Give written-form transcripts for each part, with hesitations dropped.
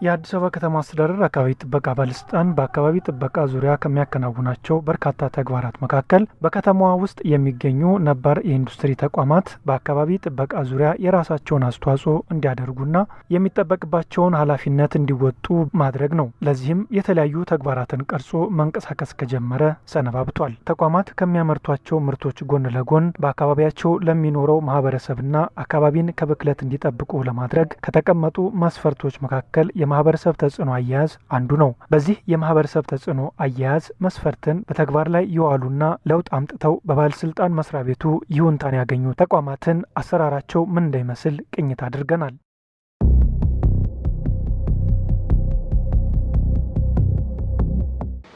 የአዲስ አበባ ከተማ አስተዳደር አካባቢ ጥበቃ ባለስልጣን በአካባቢ ጥበቃ ዙሪያ ከሚያከናውናቸው በርካታ ተግባራት መካከል በከተማዋ ውስጥ የሚገኙ ነባር የኢንዱስትሪ ተቋማት በአካባቢ ጥበቃ ዙሪያ የራሳቸውን አስተዋጽኦ እንዲያደርጉና የሚጠበቅባቸውን ኃላፊነት እንዲወጡ ማድረግ ነው። ለዚህም የተለያዩ ተግባራትን ቀርጾ መንቀሳቀስ ከጀመረ ሰነባብቷል። ተቋማት ከሚያመርቷቸው ምርቶች ጎን ለጎን በአካባቢያቸው ለሚኖረው ማህበረሰብና አካባቢን ከብክለት እንዲጠብቁ ለማድረግ ከተቀመጡ መስፈርቶች መካከል የማህበረሰብ ተጽዕኖ አያያዝ አንዱ ነው። በዚህ የማህበረሰብ ተጽዕኖ አያያዝ መስፈርትን በተግባር ላይ የዋሉና ለውጥ አምጥተው በባለስልጣን መስሪያ ቤቱ ይሁንታን ያገኙ ተቋማትን አሰራራቸው ምን እንደሚመስል ቅኝት አድርገናል።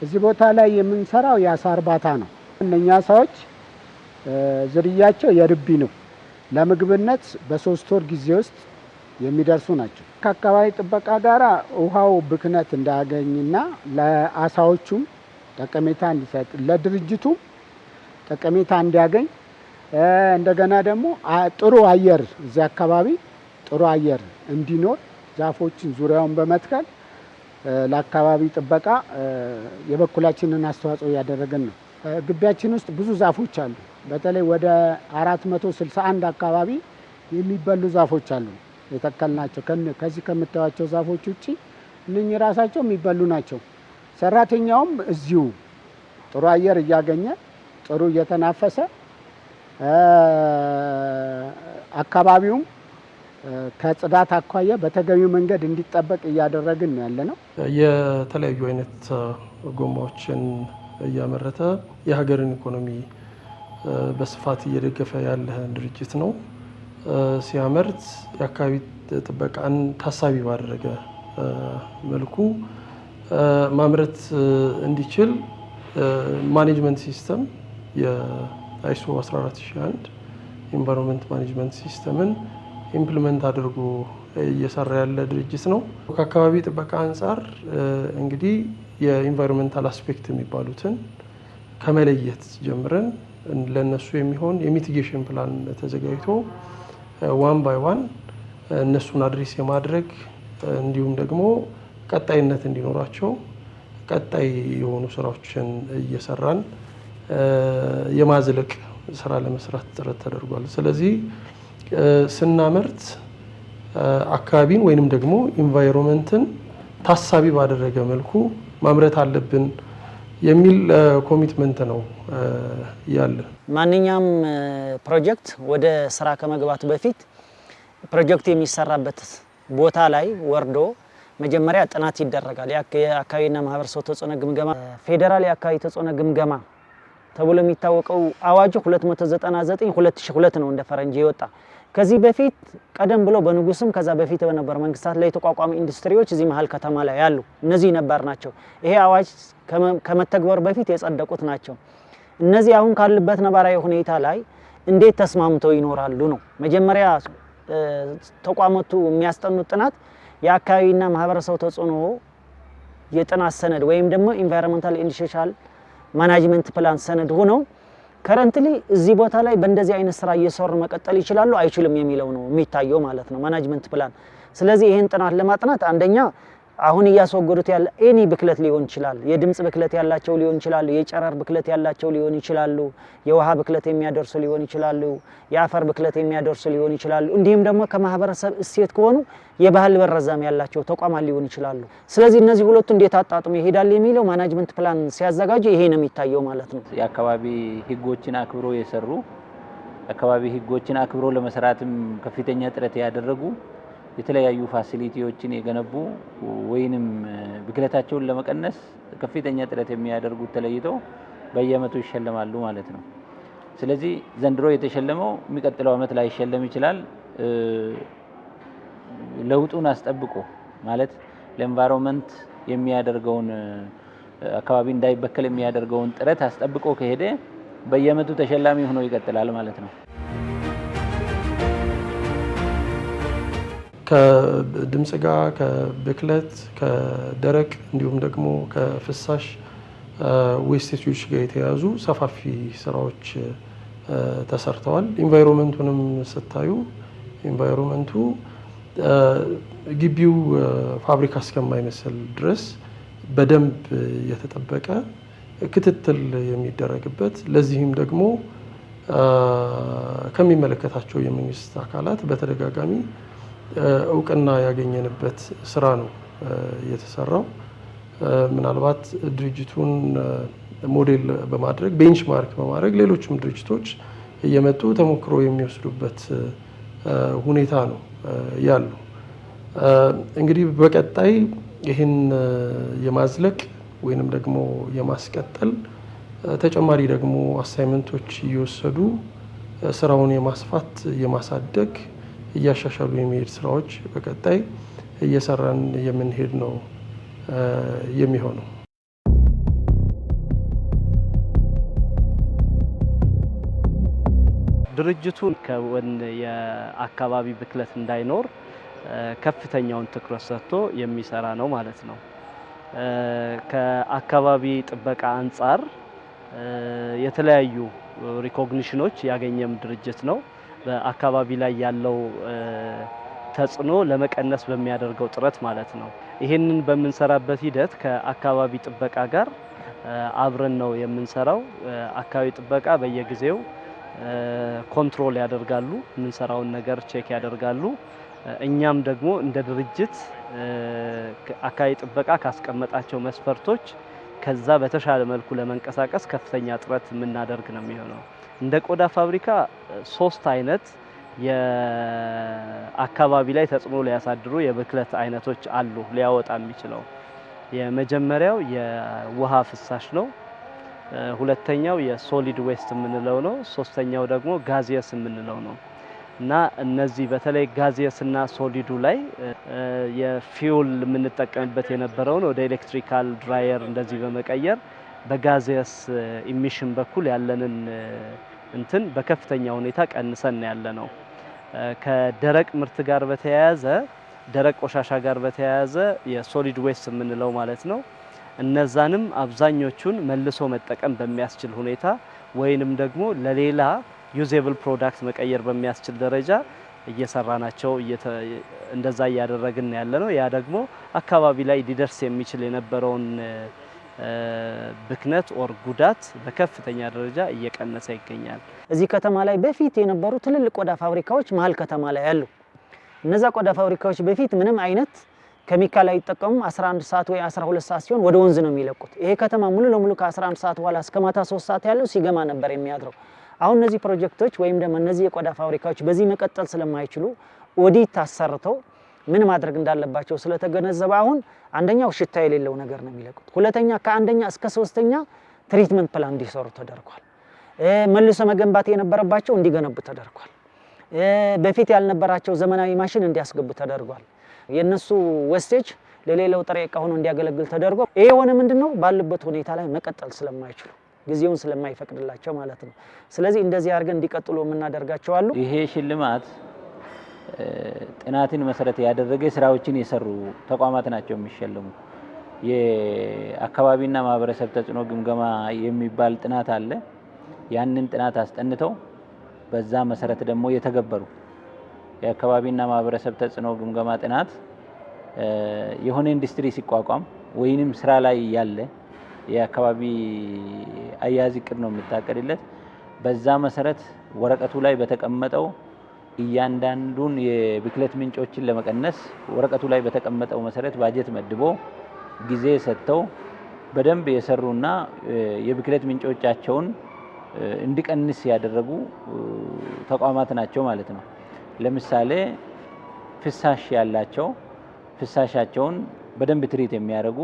እዚህ ቦታ ላይ የምንሰራው የአሳ እርባታ ነው። እነኛ ሰዎች ዝርያቸው የርቢ ነው። ለምግብነት በ3 ወር ጊዜ ውስጥ የሚደርሱ ናቸው። ከአካባቢ ጥበቃ ጋር ውሃው ብክነት እንዳያገኝና ለአሳዎቹም ጠቀሜታ እንዲሰጥ ለድርጅቱም ጠቀሜታ እንዲያገኝ እንደገና ደግሞ ጥሩ አየር እዚህ አካባቢ ጥሩ አየር እንዲኖር ዛፎችን ዙሪያውን በመትከል ለአካባቢ ጥበቃ የበኩላችንን አስተዋጽኦ ያደረገን ነው። ግቢያችን ውስጥ ብዙ ዛፎች አሉ። በተለይ ወደ 461 አካባቢ የሚበሉ ዛፎች አሉ የተከልናቸው። ከዚህ ከምታዩቸው ዛፎች ውጪ እነኚህ ራሳቸው የሚበሉ ናቸው። ሰራተኛውም እዚሁ ጥሩ አየር እያገኘ ጥሩ እየተናፈሰ አካባቢውም ከጽዳት አኳያ በተገቢው መንገድ እንዲጠበቅ እያደረግን ያለነው። የተለያዩ አይነት ጎማዎችን እያመረተ የሀገርን ኢኮኖሚ በስፋት እየደገፈ ያለ ድርጅት ነው። ሲያመርት የአካባቢ ጥበቃን ታሳቢ ባደረገ መልኩ ማምረት እንዲችል ማኔጅመንት ሲስተም የአይሶ 14001 ኢንቫይሮንመንት ማኔጅመንት ሲስተምን ኢምፕሊመንት አድርጎ እየሰራ ያለ ድርጅት ነው። ከአካባቢ ጥበቃ አንጻር እንግዲህ የኢንቫይሮንመንታል አስፔክት የሚባሉትን ከመለየት ጀምረን ለነሱ የሚሆን የሚቲጌሽን ፕላን ተዘጋጅቶ ዋን ባይ ዋን እነሱን አድሬስ የማድረግ እንዲሁም ደግሞ ቀጣይነት እንዲኖራቸው ቀጣይ የሆኑ ስራዎችን እየሰራን የማዝለቅ ስራ ለመስራት ጥረት ተደርጓል። ስለዚህ ስናመርት አካባቢን ወይንም ደግሞ ኢንቫይሮንመንትን ታሳቢ ባደረገ መልኩ ማምረት አለብን የሚል ኮሚትመንት ነው ያለ። ማንኛውም ፕሮጀክት ወደ ስራ ከመግባቱ በፊት ፕሮጀክቱ የሚሰራበት ቦታ ላይ ወርዶ መጀመሪያ ጥናት ይደረጋል። የአካባቢና ማህበረሰብ ተጽዕኖ ግምገማ ፌዴራል የአካባቢ ተጽዕኖ ግምገማ ተብሎ የሚታወቀው አዋጅ 299 2002 ነው እንደ ፈረንጅ የወጣ። ከዚህ በፊት ቀደም ብሎ በንጉስም ከዛ በፊት በነበረ መንግስታት ላይ የተቋቋሙ ኢንዱስትሪዎች እዚህ መሀል ከተማ ላይ ያሉ እነዚህ ነባር ናቸው። ይሄ አዋጅ ከመተግበሩ በፊት የጸደቁት ናቸው። እነዚህ አሁን ካሉበት ነባራዊ ሁኔታ ላይ እንዴት ተስማምተው ይኖራሉ ነው መጀመሪያ ተቋማቱ የሚያስጠኑት ጥናት። የአካባቢና ማህበረሰብ ተጽዕኖ የጥናት ሰነድ ወይም ደግሞ ኢንቫይሮንመንታል ኤንድ ሶሻል ማኔጅመንት ፕላን ሰነድ ሆኖ ከረንትሊ እዚህ ቦታ ላይ በእንደዚህ አይነት ስራ እየሰሩ መቀጠል ይችላሉ አይችሉም የሚለው ነው የሚታየው ማለት ነው ማኔጅመንት ፕላን። ስለዚህ ይሄን ጥናት ለማጥናት አንደኛ አሁን እያስወገዱት ያለ ኤኒ ብክለት ሊሆን ይችላል፣ የድምጽ ብክለት ያላቸው ሊሆን ይችላል፣ የጨረር ብክለት ያላቸው ሊሆን ይችላሉ፣ የውሃ ብክለት የሚያደርሱ ሊሆን ይችላሉ፣ የአፈር ብክለት የሚያደርሱ ሊሆን ይችላሉ። እንዲሁም ደግሞ ከማህበረሰብ እሴት ከሆኑ የባህል በረዛም ያላቸው ተቋማት ሊሆን ይችላሉ። ስለዚህ እነዚህ ሁለቱ እንዴት አጣጥሞ ይሄዳል የሚለው ማኔጅመንት ፕላን ሲያዘጋጅ ይሄ ነው የሚታየው ማለት ነው። የአካባቢ ህጎችን አክብሮ የሰሩ አካባቢ ህጎችን አክብሮ ለመስራትም ከፍተኛ ጥረት ያደረጉ የተለያዩ ፋሲሊቲዎችን የገነቡ ወይንም ብክለታቸውን ለመቀነስ ከፍተኛ ጥረት የሚያደርጉት ተለይተው በየአመቱ ይሸለማሉ ማለት ነው። ስለዚህ ዘንድሮ የተሸለመው የሚቀጥለው አመት ላይ ይሸለም ይችላል። ለውጡን አስጠብቆ ማለት ለኤንቫይሮንመንት የሚያደርገውን አካባቢ እንዳይበከል የሚያደርገውን ጥረት አስጠብቆ ከሄደ በየአመቱ ተሸላሚ ሆኖ ይቀጥላል ማለት ነው። ከድምጽ ጋር ከብክለት ከደረቅ እንዲሁም ደግሞ ከፍሳሽ ዌስቴጆች ጋር የተያዙ ሰፋፊ ስራዎች ተሰርተዋል። ኢንቫይሮንመንቱንም ስታዩ ኢንቫይሮንመንቱ ግቢው ፋብሪካ እስከማይመስል ድረስ በደንብ የተጠበቀ ክትትል የሚደረግበት ለዚህም ደግሞ ከሚመለከታቸው የመንግስት አካላት በተደጋጋሚ እውቅና ያገኘንበት ስራ ነው የተሰራው። ምናልባት ድርጅቱን ሞዴል በማድረግ ቤንችማርክ በማድረግ ሌሎችም ድርጅቶች እየመጡ ተሞክሮ የሚወስዱበት ሁኔታ ነው ያለው። እንግዲህ በቀጣይ ይህን የማዝለቅ ወይንም ደግሞ የማስቀጠል ተጨማሪ ደግሞ አሳይመንቶች እየወሰዱ ስራውን የማስፋት የማሳደግ እያሻሻሉ የሚሄድ ስራዎች በቀጣይ እየሰራን የምንሄድ ነው የሚሆነው። ድርጅቱ ከወን የአካባቢ ብክለት እንዳይኖር ከፍተኛውን ትኩረት ሰጥቶ የሚሰራ ነው ማለት ነው። ከአካባቢ ጥበቃ አንጻር የተለያዩ ሪኮግኒሽኖች ያገኘም ድርጅት ነው። በአካባቢ ላይ ያለው ተጽዕኖ ለመቀነስ በሚያደርገው ጥረት ማለት ነው። ይህንን በምንሰራበት ሂደት ከአካባቢ ጥበቃ ጋር አብረን ነው የምንሰራው። አካባቢ ጥበቃ በየጊዜው ኮንትሮል ያደርጋሉ፣ የምንሰራውን ነገር ቼክ ያደርጋሉ። እኛም ደግሞ እንደ ድርጅት አካባቢ ጥበቃ ካስቀመጣቸው መስፈርቶች ከዛ በተሻለ መልኩ ለመንቀሳቀስ ከፍተኛ ጥረት የምናደርግ ነው የሚሆነው። እንደ ቆዳ ፋብሪካ 3 አይነት የአካባቢ ላይ ተጽዕኖ ሊያሳድሩ የብክለት አይነቶች አሉ ሊያወጣ የሚችለው። የመጀመሪያው የውሃ ፍሳሽ ነው። ሁለተኛው የሶሊድ ዌስት የምንለው ነው። ሶስተኛው ደግሞ ጋዚየስ የምንለው ነው። እና እነዚህ በተለይ ጋዚየስ እና ሶሊዱ ላይ የፊውል የምንጠቀምበት የነበረውን ወደ ኤሌክትሪካል ድራየር እንደዚህ በመቀየር በጋዚየስ ኢሚሽን በኩል ያለንን እንትን በከፍተኛ ሁኔታ ቀንሰን ያለ ነው። ከደረቅ ምርት ጋር በተያያዘ ደረቅ ቆሻሻ ጋር በተያያዘ የሶሊድ ዌስት የምንለው ማለት ነው። እነዛንም አብዛኞቹን መልሶ መጠቀም በሚያስችል ሁኔታ ወይንም ደግሞ ለሌላ ዩዜብል ፕሮዳክት መቀየር በሚያስችል ደረጃ እየሰራናቸው እንደዛ እያደረግን ያለ ነው። ያ ደግሞ አካባቢ ላይ ሊደርስ የሚችል የነበረውን ብክነት ኦር ጉዳት በከፍተኛ ደረጃ እየቀነሰ ይገኛል። እዚህ ከተማ ላይ በፊት የነበሩ ትልልቅ ቆዳ ፋብሪካዎች መሀል ከተማ ላይ አሉ። እነዛ ቆዳ ፋብሪካዎች በፊት ምንም አይነት ኬሚካል አይጠቀሙም። 11 ሰዓት ወይ 12 ሰዓት ሲሆን ወደ ወንዝ ነው የሚለቁት። ይሄ ከተማ ሙሉ ለሙሉ ከ11 ሰዓት በኋላ እስከ ማታ 3 ሰዓት ያለው ሲገማ ነበር የሚያድረው። አሁን እነዚህ ፕሮጀክቶች ወይም ደግሞ እነዚህ የቆዳ ፋብሪካዎች በዚህ መቀጠል ስለማይችሉ ኦዲት አሰርተው ምን ማድረግ እንዳለባቸው ስለተገነዘበ አሁን አንደኛው ሽታ የሌለው ነገር ነው የሚለቁት። ሁለተኛ ከአንደኛ እስከ 3ኛ ትሪትመንት ፕላን እንዲሰሩ ተደርጓል። መልሶ መገንባት የነበረባቸው እንዲገነቡ ተደርጓል። በፊት ያልነበራቸው ዘመናዊ ማሽን እንዲያስገቡ ተደርጓል። የነሱ ዌስቴጅ ለሌላው ጥሬ ዕቃ ሆኖ እንዲያገለግል ተደርጎ ይሄ የሆነ ምንድነው ባሉበት ሁኔታ ላይ መቀጠል ስለማይችሉ ጊዜውን ስለማይፈቅድላቸው ማለት ነው። ስለዚህ እንደዚህ አድርገን እንዲቀጥሉ የምናደርጋቸው አሉ። ይሄ ሽልማት ጥናትን መሰረት ያደረገ ስራዎችን የሰሩ ተቋማት ናቸው የሚሸለሙ። የአካባቢና ማህበረሰብ ተጽዕኖ ግምገማ የሚባል ጥናት አለ። ያንን ጥናት አስጠንተው በዛ መሰረት ደግሞ የተገበሩ የአካባቢና ማህበረሰብ ተጽዕኖ ግምገማ ጥናት የሆነ ኢንዱስትሪ ሲቋቋም ወይንም ስራ ላይ ያለ የአካባቢ አያያዝ እቅድ ነው የምታቀድለት። በዛ መሰረት ወረቀቱ ላይ በተቀመጠው እያንዳንዱን የብክለት ምንጮችን ለመቀነስ ወረቀቱ ላይ በተቀመጠው መሰረት ባጀት መድቦ ጊዜ ሰጥተው በደንብ የሰሩና የብክለት ምንጮቻቸውን እንዲቀንስ ያደረጉ ተቋማት ናቸው ማለት ነው። ለምሳሌ ፍሳሽ ያላቸው ፍሳሻቸውን በደንብ ትሪት የሚያደርጉ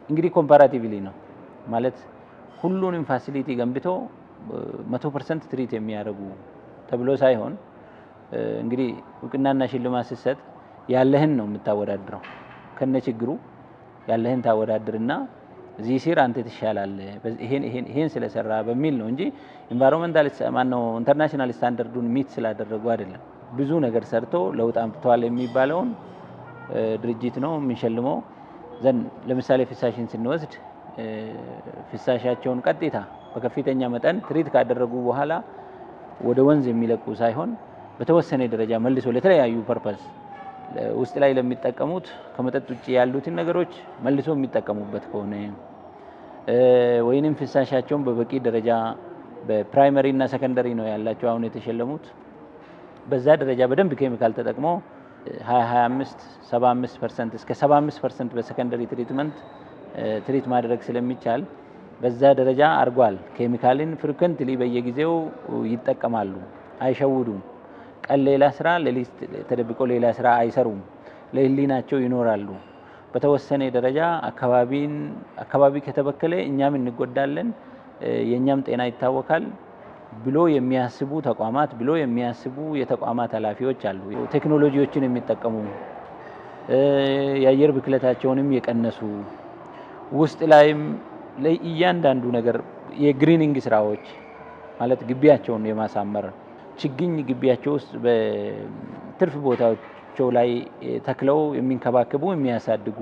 እንግዲህ ኮምፓራቲቭሊ ነው ማለት ሁሉንም ፋሲሊቲ ገንብቶ 100% ትሪት የሚያደርጉ ተብሎ ሳይሆን እንግዲህ እውቅናና ሽልማት ሲሰጥ ያለህን ነው የምታወዳድረው። ከነችግሩ ያለህን ታወዳድርና እዚህ ሲር አንተ ትሻላለህ ይሄን ስለሰራ በሚል ነው እንጂ ኢንቫይሮንመንታል ኢንተርናሽናል ስታንዳርዱን ሚት ስላደረጉ አይደለም። ብዙ ነገር ሰርቶ ለውጥ አምጥተዋል የሚባለውን ድርጅት ነው የምንሸልመው። ለምሳሌ ፍሳሽን ስንወስድ ፍሳሻቸውን ቀጥታ በከፍተኛ መጠን ትሪት ካደረጉ በኋላ ወደ ወንዝ የሚለቁ ሳይሆን በተወሰነ ደረጃ መልሶ ለተለያዩ ፐርፐስ ውስጥ ላይ ለሚጠቀሙት ከመጠጥ ውጪ ያሉትን ነገሮች መልሶ የሚጠቀሙበት ከሆነ ወይንም ፍሳሻቸውን በበቂ ደረጃ በፕራይመሪ እና ሰከንደሪ ነው ያላቸው አሁን የተሸለሙት በዛ ደረጃ በደንብ ኬሚካል ተጠቅሞ 25 75% እስከ 75% በሰከንደሪ ትሪትመንት ትሪት ማድረግ ስለሚቻል በዛ ደረጃ አርጓል። ኬሚካልን ፍሪኩዌንትሊ በየጊዜው ይጠቀማሉ፣ አይሸውዱም። ቀን ሌላ ስራ ለሊት ተደብቆ ሌላ ስራ አይሰሩም። ለህሊናቸው ይኖራሉ። በተወሰነ ደረጃ አካባቢ ከተበከለ እኛም እንጎዳለን፣ የኛም ጤና ይታወካል ብሎ የሚያስቡ ተቋማት ብሎ የሚያስቡ የተቋማት ኃላፊዎች አሉ። ቴክኖሎጂዎችን የሚጠቀሙ የአየር ብክለታቸውንም የቀነሱ ውስጥ ላይም ለእያንዳንዱ ነገር የግሪኒንግ ስራዎች ማለት ግቢያቸውን የማሳመር ችግኝ ግቢያቸው ውስጥ በትርፍ ቦታቸው ላይ ተክለው የሚንከባከቡ የሚያሳድጉ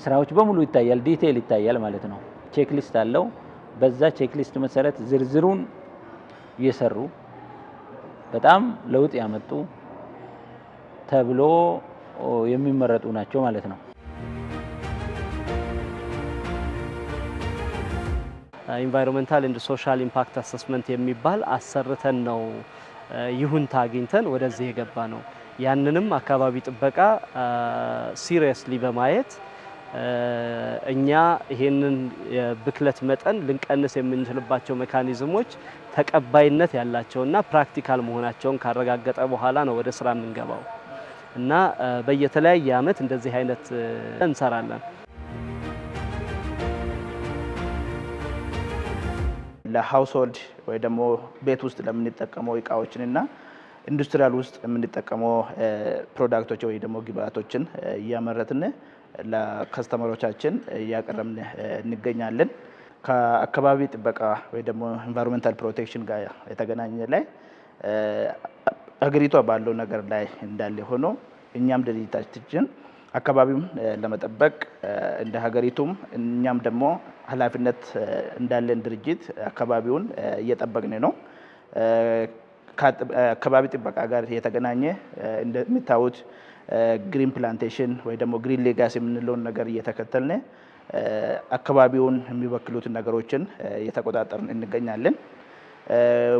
ስራዎች በሙሉ ይታያል። ዲቴይል ይታያል ማለት ነው። ቼክሊስት አለው። በዛ ቼክሊስት መሰረት ዝርዝሩን እየሰሩ በጣም ለውጥ ያመጡ ተብሎ የሚመረጡ ናቸው ማለት ነው። ኢንቫይሮንመንታል ኤንድ ሶሻል ኢምፓክት አሰስመንት የሚባል አሰርተን ነው ይሁንታ አግኝተን ወደዚህ የገባ ነው። ያንንም አካባቢ ጥበቃ ሲሪየስሊ በማየት እኛ ይሄንን የብክለት መጠን ልንቀንስ የምንችልባቸው ሜካኒዝሞች ተቀባይነት ያላቸውና ፕራክቲካል መሆናቸውን ካረጋገጠ በኋላ ነው ወደ ስራ የምንገባው እና በየተለያየ አመት እንደዚህ አይነት እንሰራለን። ለሃውስሆልድ ወይ ደግሞ ቤት ውስጥ ለምንጠቀመው እቃዎችንና ኢንዱስትሪያል ውስጥ የምንጠቀመው ፕሮዳክቶች ወይ ደግሞ ግብአቶችን እያመረትን ለከስተመሮቻችን እያቀረብን እንገኛለን። ከአካባቢ ጥበቃ ወይ ደግሞ ኢንቫይሮንመንታል ፕሮቴክሽን ጋር የተገናኘ ላይ ሀገሪቷ ባለው ነገር ላይ እንዳለ ሆኖ እኛም ድርጅታችን አካባቢውን ለመጠበቅ እንደ ሀገሪቱም እኛም ደግሞ ኃላፊነት እንዳለን ድርጅት አካባቢውን እየጠበቅን ነው። ከአካባቢ ጥበቃ ጋር የተገናኘ እንደምታዩት ግሪን ፕላንቴሽን ወይ ደግሞ ግሪን ሌጋሲ የምንለውን ነገር እየተከተልን አካባቢውን የሚበክሉትን ነገሮችን እየተቆጣጠርን እንገኛለን።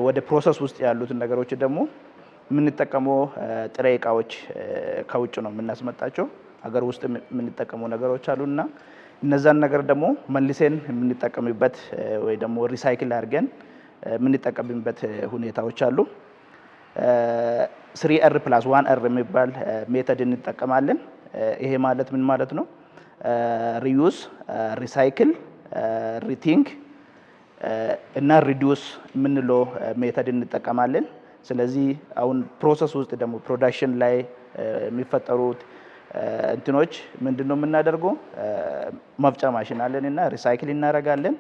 ወደ ፕሮሰስ ውስጥ ያሉትን ነገሮች ደግሞ የምንጠቀመው ጥሬ እቃዎች ከውጭ ነው የምናስመጣቸው። ሀገር ውስጥ የምንጠቀመው ነገሮች አሉና እነዛን ነገር ደግሞ መልሰን የምንጠቀምበት ወይ ደግሞ ሪሳይክል አድርገን የምንጠቀምበት ሁኔታዎች አሉ። 3R+1R የሚባል ሜተድ እንጠቀማለን። ይሄ ማለት ምን ማለት ነው? ሪዩዝ፣ ሪሳይክል፣ ሪቲንክ እና ሪዲዩስ የምንለው ሜተድ እንጠቀማለን። ስለዚህ አሁን ፕሮሰስ ውስጥ ደግሞ ፕሮዳክሽን ላይ የሚፈጠሩት እንትኖች ምንድነው የምናደርገው? መፍጫ ማሽን አለን እና ሪሳይክል እናደርጋለን።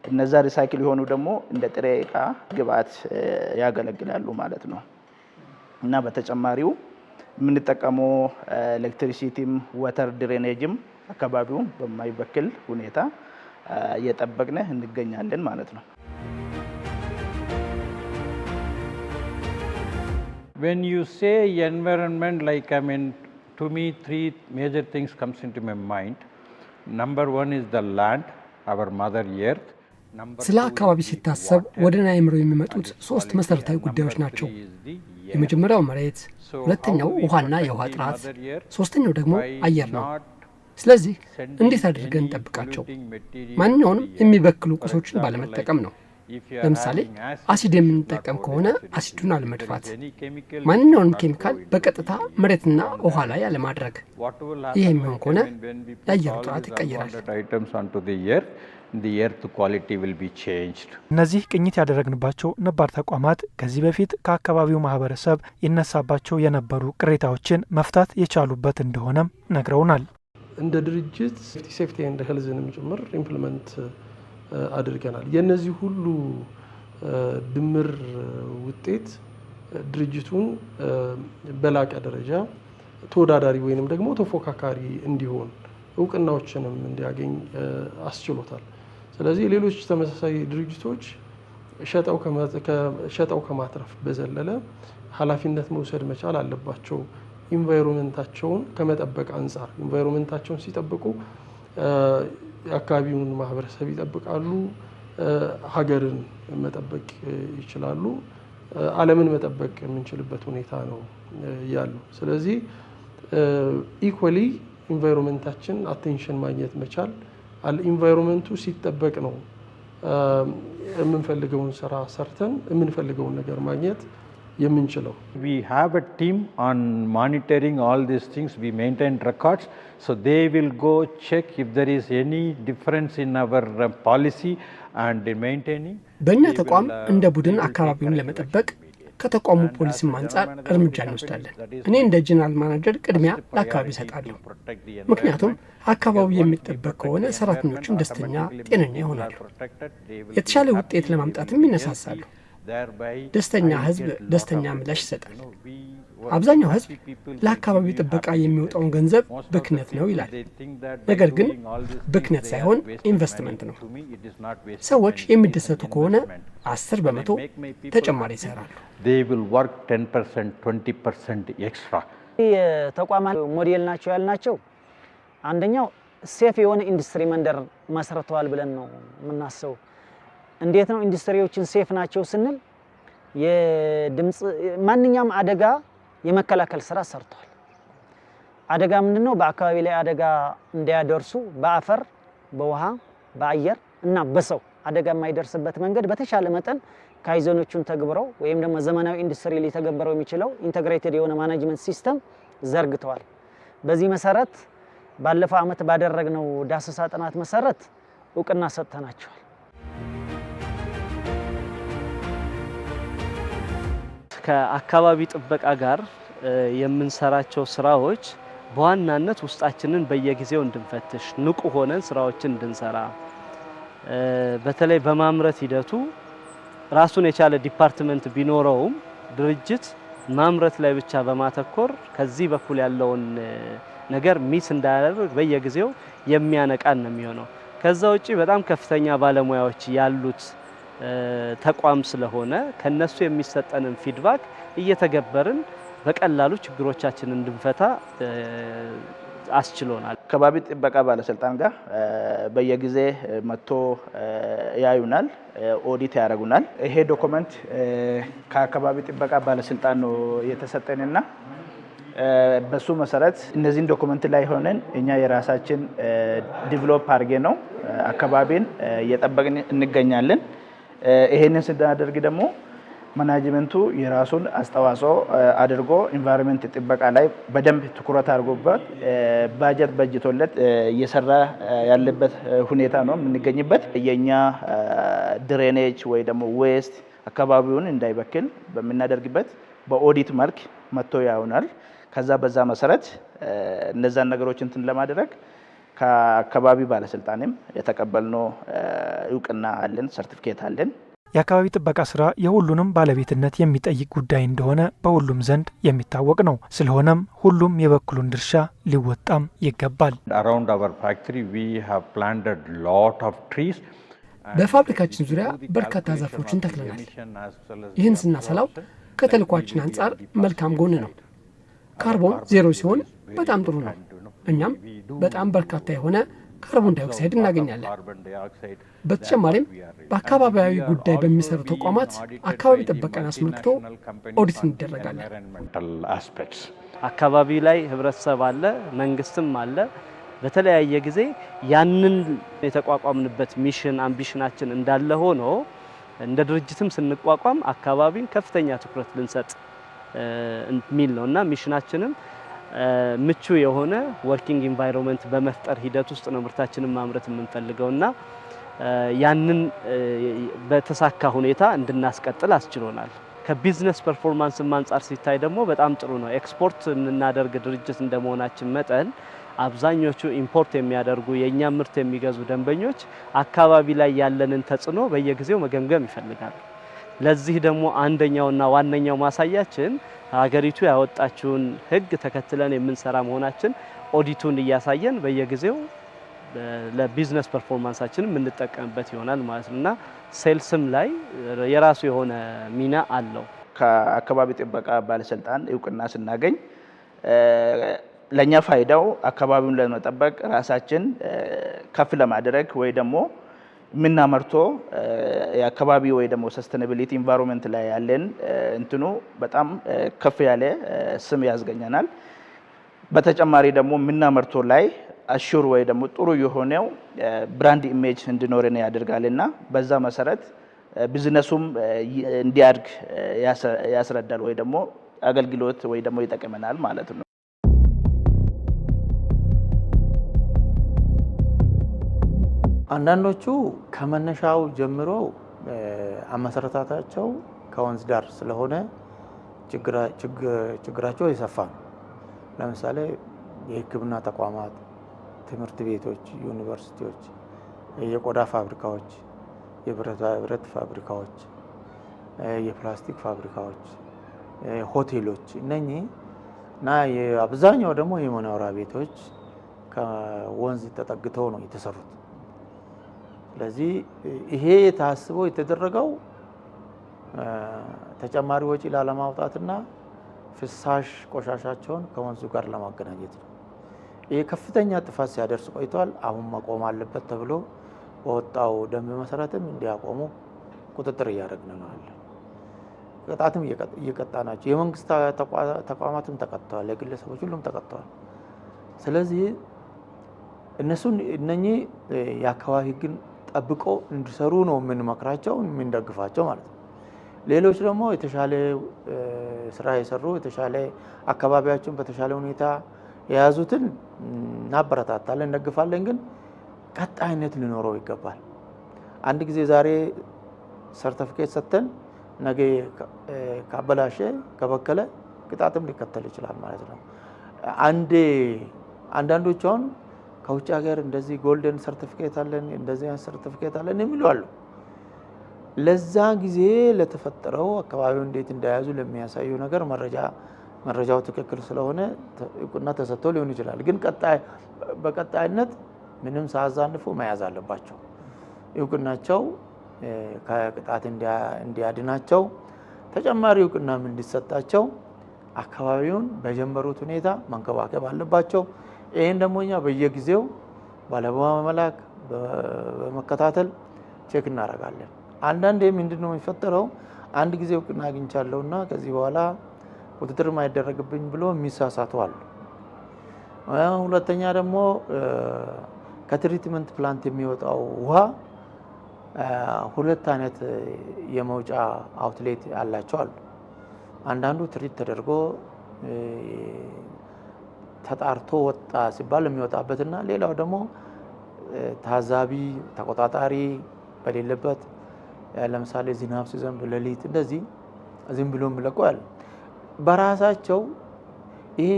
እነዛ ሪሳይክል የሆኑ ደግሞ እንደ ጥሬ እቃ ግብአት ያገለግላሉ ማለት ነው እና በተጨማሪው የምንጠቀመው ኤሌክትሪሲቲም ወተር ድሬኔጅም አካባቢውን በማይበክል ሁኔታ እየጠበቅን እንገኛለን ማለት ነው። When you say environment, like to me, three major things comes into my mind. Number one is the land, our mother earth. ስለ አካባቢ ሲታሰብ ወደ እኔ አእምሮ የሚመጡት ሶስት መሰረታዊ ጉዳዮች ናቸው። የመጀመሪያው መሬት፣ ሁለተኛው ውሃና የውሃ ጥራት፣ ሶስተኛው ደግሞ አየር ነው። ስለዚህ እንዴት አድርገን እንጠብቃቸው? ማንኛውንም የሚበክሉ ቁሶችን ባለመጠቀም ነው። ለምሳሌ አሲድ የምንጠቀም ከሆነ አሲዱን አለመድፋት፣ ማንኛውንም ኬሚካል በቀጥታ መሬትና ውሃ ላይ አለማድረግ። ይህ የሚሆን ከሆነ የአየር ጥራት ይቀየራል። እነዚህ ቅኝት ያደረግንባቸው ነባር ተቋማት ከዚህ በፊት ከአካባቢው ማህበረሰብ ይነሳባቸው የነበሩ ቅሬታዎችን መፍታት የቻሉበት እንደሆነም ነግረውናል። እንደ ድርጅት ሴፍቲ ኤንድ ሄልዝንም ጭምር ኢምፕሊመንት አድርገናል። የነዚህ ሁሉ ድምር ውጤት ድርጅቱን በላቀ ደረጃ ተወዳዳሪ ወይንም ደግሞ ተፎካካሪ እንዲሆን እውቅናዎችንም እንዲያገኝ አስችሎታል። ስለዚህ ሌሎች ተመሳሳይ ድርጅቶች ሸጠው ከማትረፍ በዘለለ ኃላፊነት መውሰድ መቻል አለባቸው። ኢንቫይሮንመንታቸውን ከመጠበቅ አንጻር ኢንቫይሮንመንታቸውን ሲጠብቁ የአካባቢውን ማህበረሰብ ይጠብቃሉ፣ ሀገርን መጠበቅ ይችላሉ፣ ዓለምን መጠበቅ የምንችልበት ሁኔታ ነው ያለው። ስለዚህ ኢኳሊ ኢንቫይሮንመንታችን አቴንሽን ማግኘት መቻል አለ። ኢንቫይሮንመንቱ ሲጠበቅ ነው የምንፈልገውን ስራ ሰርተን የምንፈልገውን ነገር ማግኘት የምንችለው። We have a team on monitoring all these things. We maintain records, so they will go check if there is any difference in our policy and in maintaining. በእኛ ተቋም እንደ ቡድን አካባቢውን ለመጠበቅ ከተቋሙ ፖሊሲም አንጻር እርምጃ እንወስዳለን። እኔ እንደ ጀነራል ማናጀር ቅድሚያ ለአካባቢ እሰጣለሁ። ምክንያቱም አካባቢው የሚጠበቅ ከሆነ ሰራተኞችም ደስተኛ፣ ጤነኛ ይሆናሉ፣ የተሻለ ውጤት ለማምጣትም ይነሳሳሉ። ደስተኛ ህዝብ ደስተኛ ምላሽ ይሰጣል። አብዛኛው ህዝብ ለአካባቢው ጥበቃ የሚወጣውን ገንዘብ ብክነት ነው ይላል። ነገር ግን ብክነት ሳይሆን ኢንቨስትመንት ነው። ሰዎች የሚደሰቱ ከሆነ 10 በመቶ ተጨማሪ ይሰራሉ። የተቋማት ሞዴል ናቸው ያልናቸው አንደኛው ሴፍ የሆነ ኢንዱስትሪ መንደር መስርተዋል ብለን ነው የምናስበው። እንዴት ነው ኢንዱስትሪዎችን ሴፍ ናቸው ስንል የድምጽ ማንኛውም አደጋ የመከላከል ስራ ሰርተዋል። አደጋ ምንድነው? በአካባቢ ላይ አደጋ እንዳያደርሱ በአፈር፣ በውሃ፣ በአየር እና በሰው አደጋ የማይደርስበት መንገድ በተሻለ መጠን ካይዘኖቹን ተግብረው ወይም ደግሞ ዘመናዊ ኢንዱስትሪ ሊተገበረው የሚችለው ኢንተግሬትድ የሆነ ማኔጅመንት ሲስተም ዘርግተዋል። በዚህ መሰረት ባለፈው ዓመት ባደረግነው ዳሰሳ ጥናት መሰረት እውቅና ሰጥተናቸዋል። ከአካባቢ ጥበቃ ጋር የምንሰራቸው ስራዎች በዋናነት ውስጣችንን በየጊዜው እንድንፈትሽ፣ ንቁ ሆነን ስራዎችን እንድንሰራ፣ በተለይ በማምረት ሂደቱ ራሱን የቻለ ዲፓርትመንት ቢኖረውም ድርጅት ማምረት ላይ ብቻ በማተኮር ከዚህ በኩል ያለውን ነገር ሚስ እንዳያደርግ በየጊዜው የሚያነቃን ነው የሚሆነው። ከዛ ውጪ በጣም ከፍተኛ ባለሙያዎች ያሉት ተቋም ስለሆነ ከነሱ የሚሰጠንን ፊድባክ እየተገበርን በቀላሉ ችግሮቻችንን እንድንፈታ አስችሎናል። አካባቢ ጥበቃ ባለስልጣን ጋር በየጊዜ መጥቶ ያዩናል፣ ኦዲት ያደርጉናል። ይሄ ዶክመንት ከአካባቢ ጥበቃ ባለስልጣን ነው የተሰጠንና በሱ መሰረት እነዚህን ዶክመንት ላይ ሆነን እኛ የራሳችን ዲቨሎፕ አድርጌ ነው አካባቢን እየጠበቅን እንገኛለን። ይሄንን ስናደርግ ደግሞ ማናጅመንቱ የራሱን አስተዋጽኦ አድርጎ ኢንቫይሮንመንት ጥበቃ ላይ በደንብ ትኩረት አድርጎበት ባጀት በጅቶለት እየሰራ ያለበት ሁኔታ ነው የምንገኝበት። የኛ ድሬኔጅ ወይ ደግሞ ዌስት አካባቢውን እንዳይበክል በምናደርግበት በኦዲት መልክ መጥቶ ያዩናል። ከዛ በዛ መሰረት እነዛን ነገሮች እንትን ለማድረግ ከአካባቢ ባለስልጣንም የተቀበልነው እውቅና አለን፣ ሰርቲፊኬት አለን። የአካባቢ ጥበቃ ስራ የሁሉንም ባለቤትነት የሚጠይቅ ጉዳይ እንደሆነ በሁሉም ዘንድ የሚታወቅ ነው። ስለሆነም ሁሉም የበኩሉን ድርሻ ሊወጣም ይገባል። በፋብሪካችን ዙሪያ በርካታ ዛፎችን ተክለናል። ይህን ስናሰላው ከተልኳችን አንጻር መልካም ጎን ነው። ካርቦን ዜሮ ሲሆን በጣም ጥሩ ነው። እኛም በጣም በርካታ የሆነ ካርቦን ዳይኦክሳይድ እናገኛለን። በተጨማሪም በአካባቢያዊ ጉዳይ በሚሰሩ ተቋማት አካባቢ ጥበቃን አስመልክቶ ኦዲት እንደረጋለን። አካባቢ ላይ ህብረተሰብ አለ፣ መንግስትም አለ። በተለያየ ጊዜ ያንን የተቋቋምንበት ሚሽን አምቢሽናችን እንዳለ ሆኖ እንደ ድርጅትም ስንቋቋም አካባቢን ከፍተኛ ትኩረት ልንሰጥ የሚል ነውና ሚሽናችንም ምቹ የሆነ ወርኪንግ ኢንቫይሮንመንት በመፍጠር ሂደት ውስጥ ነው ምርታችንን ማምረት የምንፈልገውና ያንን በተሳካ ሁኔታ እንድናስቀጥል አስችሎናል። ከቢዝነስ ፐርፎርማንስ አንጻር ሲታይ ደግሞ በጣም ጥሩ ነው። ኤክስፖርት የምናደርግ ድርጅት እንደመሆናችን መጠን አብዛኞቹ ኢምፖርት የሚያደርጉ የኛ ምርት የሚገዙ ደንበኞች አካባቢ ላይ ያለንን ተጽዕኖ በየጊዜው መገምገም ይፈልጋሉ። ለዚህ ደግሞ አንደኛውና ዋነኛው ማሳያችን ሀገሪቱ ያወጣችውን ሕግ ተከትለን የምንሰራ መሆናችን ኦዲቱን እያሳየን በየጊዜው ለቢዝነስ ፐርፎርማንሳችን የምንጠቀምበት ይሆናል ማለት ነውና ሴልስም ላይ የራሱ የሆነ ሚና አለው። ከአካባቢ ጥበቃ ባለስልጣን እውቅና ስናገኝ ለኛ ፋይዳው አካባቢውን ለመጠበቅ ራሳችን ከፍ ለማድረግ ወይ ደግሞ የምናመርተው የአካባቢ ወይ ደግሞ ሰስቴናቢሊቲ ኢንቫይሮንመንት ላይ ያለን እንትኑ በጣም ከፍ ያለ ስም ያስገኘናል። በተጨማሪ ደግሞ የምናመርተው ላይ አሹር ወይ ደግሞ ጥሩ የሆነው ብራንድ ኢሜጅ እንዲኖረን ያደርጋልና በዛ መሰረት ቢዝነሱም እንዲያድግ ያስረዳል ወይ ደግሞ አገልግሎት ወይ ደግሞ ይጠቅመናል ማለት ነው። አንዳንዶቹ ከመነሻው ጀምሮ አመሰራረታቸው ከወንዝ ዳር ስለሆነ ችግራቸው የሰፋ ነው። ለምሳሌ የሕክምና ተቋማት፣ ትምህርት ቤቶች፣ ዩኒቨርሲቲዎች፣ የቆዳ ፋብሪካዎች፣ የብረት ፋብሪካዎች፣ የፕላስቲክ ፋብሪካዎች፣ ሆቴሎች እነኚህ እና አብዛኛው ደግሞ የመኖሪያ ቤቶች ከወንዝ ተጠግተው ነው የተሰሩት። ስለዚህ ይሄ ታስቦ የተደረገው ተጨማሪ ወጪ ላለማውጣትና ፍሳሽ ቆሻሻቸውን ከወንዙ ጋር ለማገናኘት ነው። ይሄ ከፍተኛ ጥፋት ሲያደርስ ቆይቷል። አሁን መቆም አለበት ተብሎ በወጣው ደንብ መሰረትም እንዲያቆሙ ቁጥጥር እያደረግን ነው ያለ። ቅጣትም እየቀጣ ናቸው። የመንግስት ተቋማትም ተቀጥተዋል፣ የግለሰቦች ሁሉም ተቀጥተዋል። ስለዚህ እነኚህ የአካባቢ ሕግን ጠብቆ እንዲሰሩ ነው የምንመክራቸው የምንደግፋቸው ማለት ነው። ሌሎች ደግሞ የተሻለ ስራ የሰሩ የተሻለ አካባቢያቸውን በተሻለ ሁኔታ የያዙትን እናበረታታለን፣ እንደግፋለን። ግን ቀጣይነት ሊኖረው ይገባል። አንድ ጊዜ ዛሬ ሰርቲፊኬት ሰጥተን ነገ ካበላሸ ከበከለ ቅጣትም ሊከተል ይችላል ማለት ነው። አንዳንዶቹ አሁን ከውጭ ሀገር እንደዚህ ጎልደን ሰርቲፊኬት አለን እንደዚህ ሰርቲፊኬት አለን የሚሉ አሉ። ለዛ ጊዜ ለተፈጠረው አካባቢው እንዴት እንደያዙ ለሚያሳዩ ነገር መረጃው ትክክል ስለሆነ እውቅና ተሰጥቶ ሊሆን ይችላል። ግን በቀጣይነት ምንም ሳያዛንፉ መያዝ አለባቸው። እውቅናቸው ከቅጣት እንዲያድናቸው ተጨማሪ እውቅናም እንዲሰጣቸው አካባቢውን በጀመሩት ሁኔታ መንከባከብ አለባቸው። ይህን ደግሞ እኛ በየጊዜው ባለሙያ መላክ በመከታተል ቼክ እናደርጋለን። አንዳንዴ ምንድነው የሚፈጠረው? አንድ ጊዜ እውቅና አግኝቻለሁና ከዚህ በኋላ ቁጥጥር ማይደረግብኝ ብሎ የሚሳሳቱ አሉ። ሁለተኛ ደግሞ ከትሪትመንት ፕላንት የሚወጣው ውሃ ሁለት አይነት የመውጫ አውትሌት ያላቸው አሉ። አንዳንዱ ትሪት ተደርጎ ተጣርቶ ወጣ ሲባል የሚወጣበትና ሌላው ደግሞ ታዛቢ ተቆጣጣሪ በሌለበት ለምሳሌ ዝናብ ሲዘንብ ሌሊት እንደዚህ ዝም ብሎ የሚለቀዋል። በራሳቸው ይሄ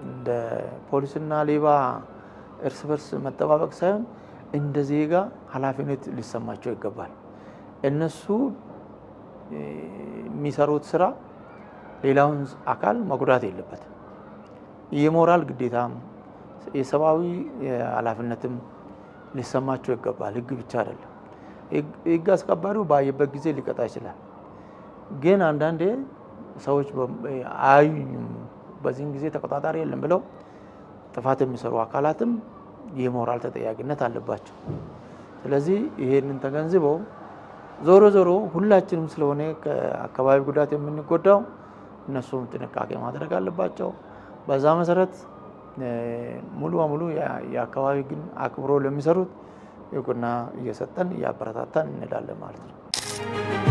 እንደ ፖሊስና ሌባ እርስ በርስ መጠባበቅ ሳይሆን እንደ ዜጋ ኃላፊነት ሊሰማቸው ይገባል። እነሱ የሚሰሩት ስራ ሌላውን አካል መጉዳት የለበትም። የሞራል ግዴታም የሰብአዊ ኃላፊነትም ሊሰማቸው ይገባል። ህግ ብቻ አይደለም። ህግ አስከባሪው ባየበት ጊዜ ሊቀጣ ይችላል። ግን አንዳንዴ ሰዎች አያዩኝም በዚህን ጊዜ ተቆጣጣሪ የለም ብለው ጥፋት የሚሰሩ አካላትም የሞራል ተጠያቂነት አለባቸው። ስለዚህ ይሄንን ተገንዝበው ዞሮ ሁላችንም ስለሆነ ከአካባቢ ጉዳት የምንጎዳው እነሱም ጥንቃቄ ማድረግ አለባቸው። በዛ መሰረት ሙሉ በሙሉ የአካባቢ ግን አክብሮ ለሚሰሩት እውቅና እየሰጠን እያበረታታን እንሄዳለን ማለት ነው።